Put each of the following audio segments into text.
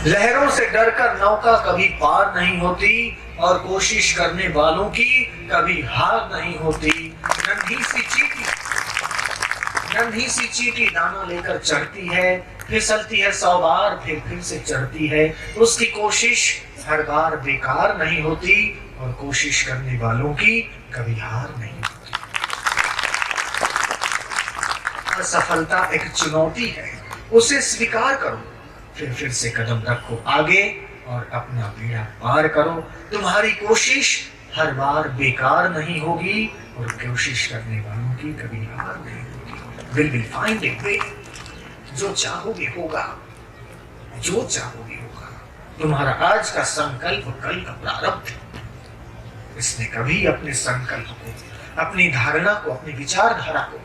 लहरों से डरकर नौका कभी पार नहीं होती और कोशिश करने वालों की कभी हार नहीं होती। नन्ही सी चींटी दाना लेकर चढ़ती है, फिसलती है 100 बार, फिर से चढ़ती है। उसकी कोशिश हर बार बेकार नहीं होती और कोशिश करने वालों की कभी हार नहीं होती। असफलता एक चुनौती है, उसे स्वीकार करो, फिर से कदम रखो आगे और अपना बेड़ा पार करो। तुम्हारी कोशिश हर बार बेकार नहीं होगी और कोशिश करने वालों की कभी हार नहीं होगी। Will find a way। जो चाहोगे होगा, जो चाहोगे होगा। तुम्हारा आज का संकल्प कल का प्रारब्ध है। इसने कभी अपने संकल्प को, अपनी धारणा को, अपनी विचारधारा को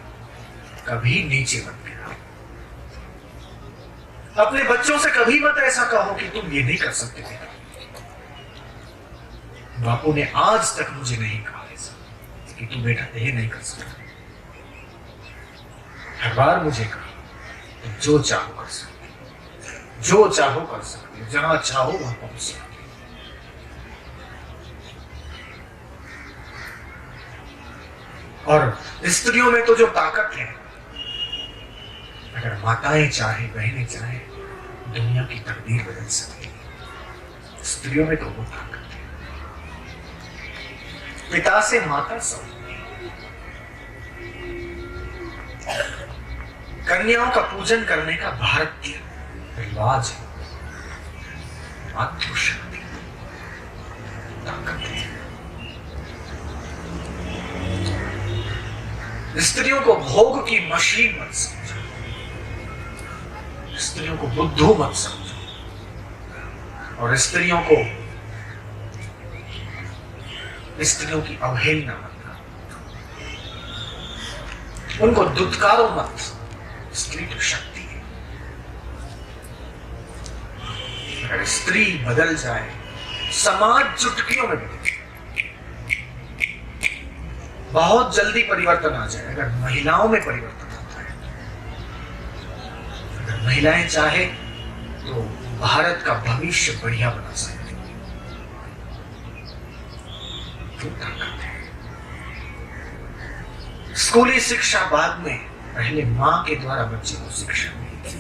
कभी नीचे मत गिराओ। अपने बच्चों से कभी मत ऐसा कहो कि तुम ये नहीं कर सकते थे। बापू ने आज तक मुझे नहीं कहा ऐसा कि तू बेटा ये नहीं कर सकता। हर बार मुझे कहा तुम जो चाहो कर सकते, जो चाहो कर सकते, जहां चाहो वहां पहुंच सकते। और स्त्रियों में तो जो ताकत है, अगर माताएं चाहे, बहनें चाहे, दुनिया की तकदीर बदल सकेगी। स्त्रियों में तो वो ताकत है। पिता से माता सब, कन्याओं का पूजन करने का भारतीय रिवाज है। मातृशक्ति ताकत है। स्त्रियों को भोग की मशीन मत समझो, स्त्रियों को बुद्धू मत समझो, और स्त्रियों की अवहेलना मत करो, उनको दुत्कारो मत। स्त्री तो शक्ति है। अगर स्त्री बदल जाए, समाज चुटकियों में बदल जाए, बहुत जल्दी परिवर्तन आ जाए। अगर महिलाओं में परिवर्तन आता है, अगर महिलाएं चाहे तो भारत का भविष्य बढ़िया बना सकती है। तो ताकत है। स्कूली शिक्षा बाद में, पहले मां के द्वारा बच्चे को शिक्षा मिलती।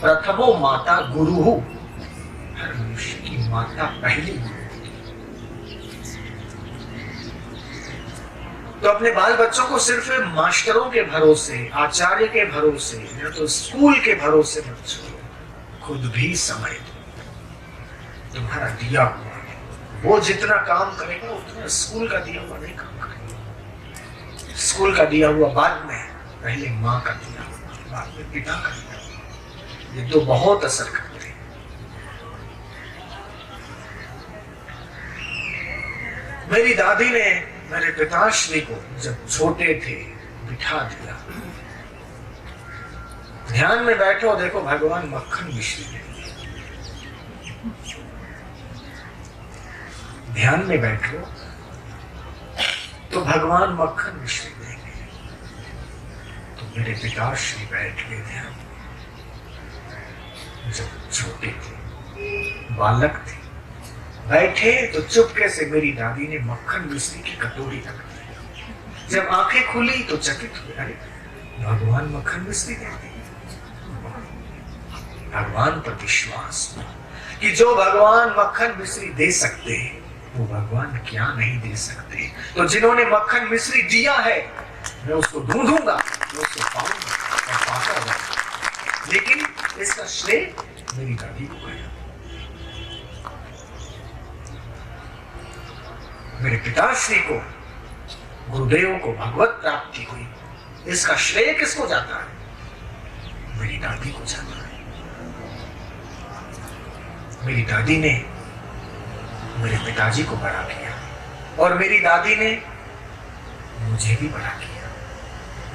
प्रथमो माता गुरु, हर मनुष्य की माता पहली गुरु। तो अपने बाल बच्चों को सिर्फ मास्टरों के भरोसे, आचार्य के भरोसे या तो स्कूल के भरोसे मत छोड़ो, खुद भी समय दो। तुम्हारा दिया हुआ है, वो जितना काम करेगा उतना स्कूल का दिया हुआ नहीं काम करेगा। स्कूल का दिया हुआ बाद में, पहले माँ का दिया हुआ, बाद में पिता का दिया हुआ। ये तो बहुत असर करते हैं। मेरी दादी ने मेरे पिताश्री को जब छोटे थे बिठा दिया, ध्यान में बैठो, देखो भगवान मक्खन मिश्री देंगे। ध्यान में बैठो तो भगवान मक्खन मिश्री देंगे। मेरे पिताश्री बैठ गए ध्यान। जब छोटे थे, बालक थे, बैठे तो चुपके से मेरी दादी ने मक्खन मिश्री की कटोरी रख दी। जब आंखें खुली तो चकित हुए, अरे भगवान मक्खन मिश्री देते। भगवान पर विश्वास कि जो भगवान मक्खन मिश्री दे सकते हैं, वो भगवान क्या नहीं दे सकते। तो जिन्होंने मक्खन मिश्री दिया है, मैं उसको ढूंढूंगा, मैं उसको पाऊंगा और पाता रहूंगा। लेकिन इसका श्रेय मेरी दादी को गया। मेरे पिताश्री को, गुरुदेव को भगवत प्राप्ति हुई, इसका श्रेय किसको जाता है? मेरी दादी को जाता है। मेरी दादी ने मेरे पिताजी को बड़ा किया और मेरी दादी ने मुझे भी बड़ा किया।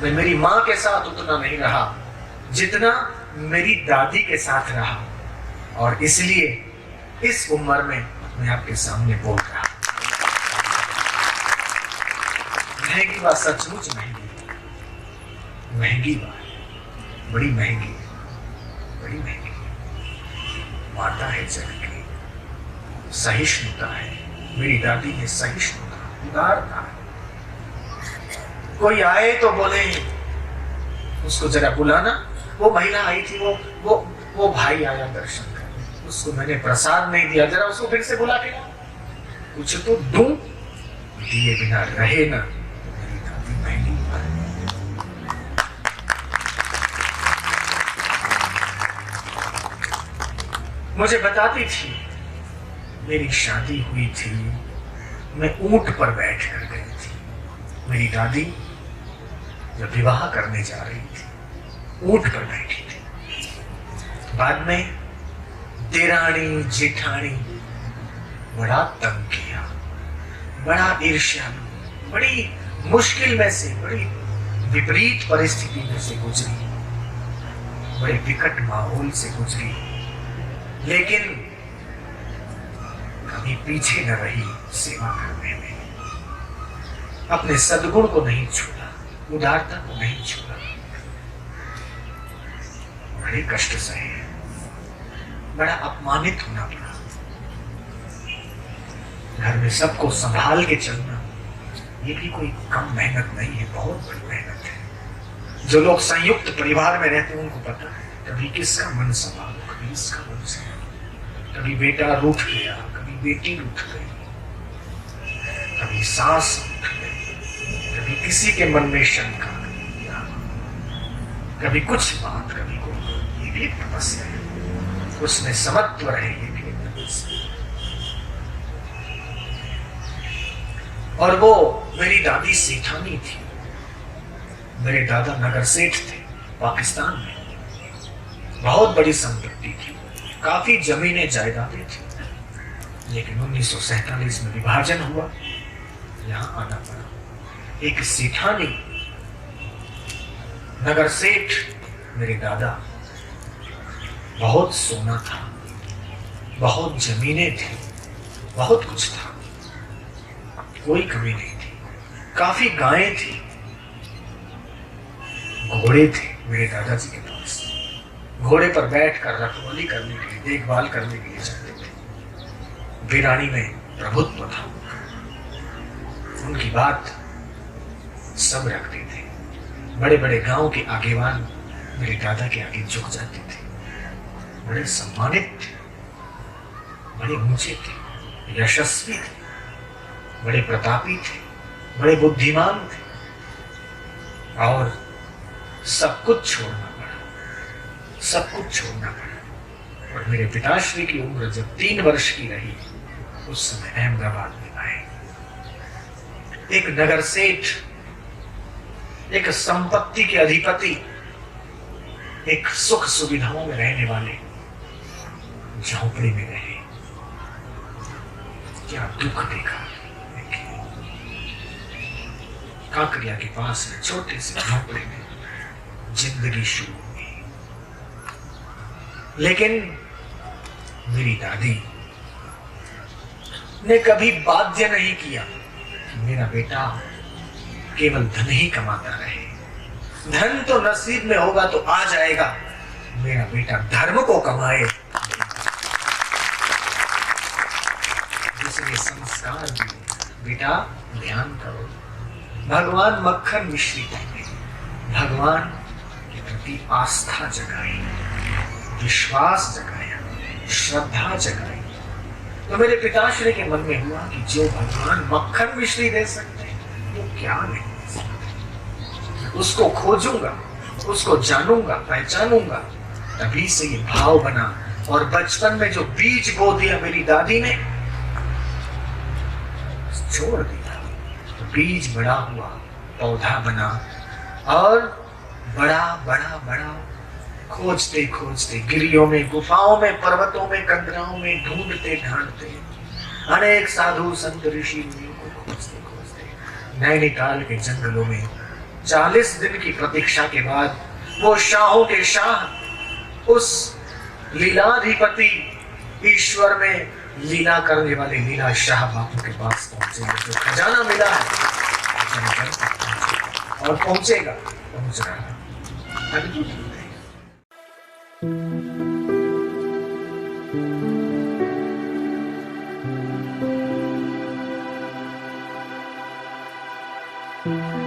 मैं मेरी मां के साथ उतना नहीं रहा जितना मेरी दादी के साथ रहा, और इसलिए इस उम्र में मैं आपके सामने बोल रहा हूं। महंगी बात, सचमुच महंगी, महंगी बात, बड़ी महंगी, बड़ी महंगी। माता है जग की, सहिष्णुता है। मेरी दादी में सहिष्णुता, उदारता है। कोई आए तो बोले उसको जरा बुलाना। वो महिला आई थी, वो भाई आया दर्शन करने, उसको मैंने प्रसाद नहीं दिया, जरा उसको फिर से बुला के ला। कुछ तो दूं, दिए बिना रहे ना। मेरी दादी पहली बार मुझे बताती थी, मेरी शादी हुई थी, मैं ऊंट पर बैठ कर गई थी। मेरी दादी जब विवाह करने जा रही थी, ऊंट पर बैठी थी। बाद में देरानी जेठानी बड़ा तंग किया, बड़ा ईर्ष्यालु, बड़ी मुश्किल में से, बड़ी विपरीत परिस्थिति में से गुजरी, बड़े विकट माहौल से गुजरी, लेकिन कभी पीछे न रही सेवा करने में। अपने सद्गुण को नहीं छोड़ा, उदारता को नहीं छोड़ा। बड़े कष्ट सहे, बड़ा अपमानित होना पड़ा। घर में सबको संभाल के चलना, ये भी कोई कम मेहनत नहीं है, बहुत बड़ी मेहनत है। जो लोग संयुक्त परिवार में रहते हैं उनको पता है, कभी किसका मन संभालो, कभी इसका मन संभालो। कभी बेटा रूठ गया, कभी बेटी रूठ गई, कभी सास रूठ गई, कभी किसी के मन में शंका, कभी कुछ बात, कभी कोई। ये भी एक तपस्या है, उसमें समत्व रहे, ये भी एक तपस्या। और वो मेरी दादी सेठानी थी। मेरे दादा नगर सेठ थे पाकिस्तान में, बहुत बड़ी संपत्ति थी, काफी जमीनें जायदादें थी। लेकिन 1947 में विभाजन हुआ, यहां आना पड़ा। एक सेठानी, नगर सेठ मेरे दादा, बहुत सोना था, बहुत जमीनें थी, बहुत कुछ था, कोई कमी नहीं थी। काफी गायें थी, घोड़े थे मेरे दादाजी के पास। घोड़े पर बैठकर रखवाली करने के लिए, देखभाल करने के लिए जाते थे। वीरानी में प्रभुत्व था, उनकी बात सब रखते थे। बड़े बड़े गांव के आगेवान मेरे दादा के आगे झुक जाते थे। बड़े सम्मानित थे, बड़े ऊंचे थे, यशस्वी थे, बड़े प्रतापी थे, बड़े बुद्धिमान थे। और सब कुछ छोड़ना पड़ा, सब कुछ छोड़ना पड़ा। और मेरे पिताश्री की उम्र जब 3 वर्ष की रही, उस समय अहमदाबाद में आए। एक नगर सेठ, एक संपत्ति के अधिपति, एक सुख सुविधाओं में रहने वाले झोंपड़ी में रहे। क्या दुख देखा। काकरिया के पास में छोटे से झोंपड़े में जिंदगी शुरू हुई। लेकिन मेरी दादी ने कभी बाध्य नहीं किया कि मेरा बेटा केवल धन ही कमाता रहे। धन तो नसीब में होगा तो आ जाएगा, मेरा बेटा धर्म को कमाए। दूसरे संस्कार दिए, बेटा ध्यान करो, भगवान मक्खन मिश्रित है, भगवान के प्रति आस्था जगाई, विश्वास जगाया, श्रद्धा जगाई। तो मेरे पिताश्री के मन में हुआ कि जो भगवान मक्खन मिश्री दे सकते हैं वो क्या नहीं दे सकते। उसको खोजूंगा, उसको जानूंगा, पहचानूंगा। तभी से ये भाव बना। और बचपन में जो बीज बो दिया मेरी दादी ने, छोड़ दिया, तो बीज बड़ा हुआ, पौधा बना, और बड़ा बड़ा बड़ा खोजते खोजते गिरियों में, गुफाओं में, पर्वतों में, कंदराओं में ढूंढते ढांढते, अनेक साधु संत ऋषि मुनियों को खोजते खोजते नैनीताल के जंगलों में 40 दिन की प्रतीक्षा के बाद वो शाहों के शाह, उस लीलाधिपति ईश्वर में लीला करने वाले लीला शाह बापू के पास पहुंचे। जो खजाना मिला है और पहुंचेगा, पहुंच रहा है। अद्भुत है। है।